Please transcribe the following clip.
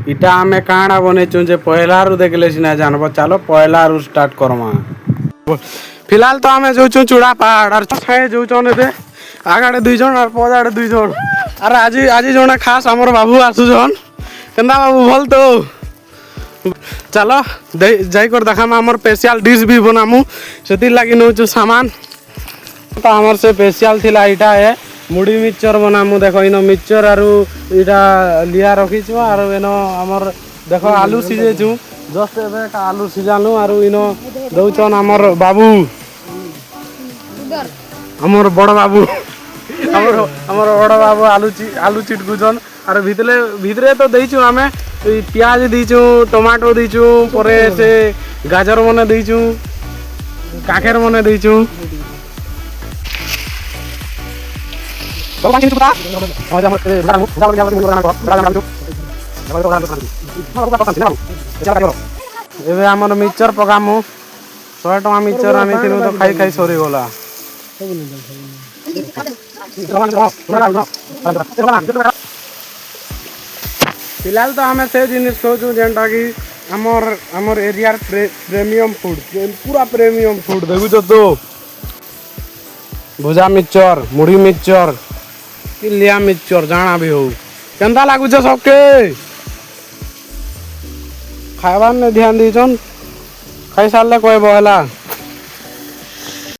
इटा आमे काଣା बनेचु जे पहलारू देखले सिना जानब चलो पहलारू स्टार्ट करमा। फिलहाल तो आमे जोचु चूड़ा पहाड़ और छाए जोचन एते आगाड़े दुई जन और पदाड़े दुई जन और आज आज जने खास हमर बाबू आसुजन केंदा बाबू भल तो चलो जाई कर देखामा हमर स्पेशल डिश भी बनामु सेति लागि नउचु सामान तो हमर से स्पेशल थिला इटा है मुड़ी मिक्सचर बनामु देखो इनो मिक्सचर आरु इटा लिया रखिछु आरु एनो हमर देखो आलू सिजेछु जस्ट एबे का आलू सिजानु आरु इनो दउचन हमर बाबू हमर बड़ बाबू हमर बड़ बाबू आलू चिटकुचन आर भितरे तो देइछु हमें प्याज दीचु टमाटो दीचु परे से गाजर मने दीचु काखेर मने दीचु एबे हमर मिक्सचर पकामु 100 टका मिक्सचर आनी थिनु तो खाई खाई सरी गला। फिलहाल तो हमें से जिनिस सोचू जेनटा कि हमर एरिया प्रीमियम फूड पूरा प्रीमियम फूड देखुछ तो भुजा मिक्सचर मुढ़ी मिक्सचर कि लिया मिक्सचर जाना भी हो केंता लागुछ सबके खाइबार ने ध्यान दीचन खाई सारले कहब है।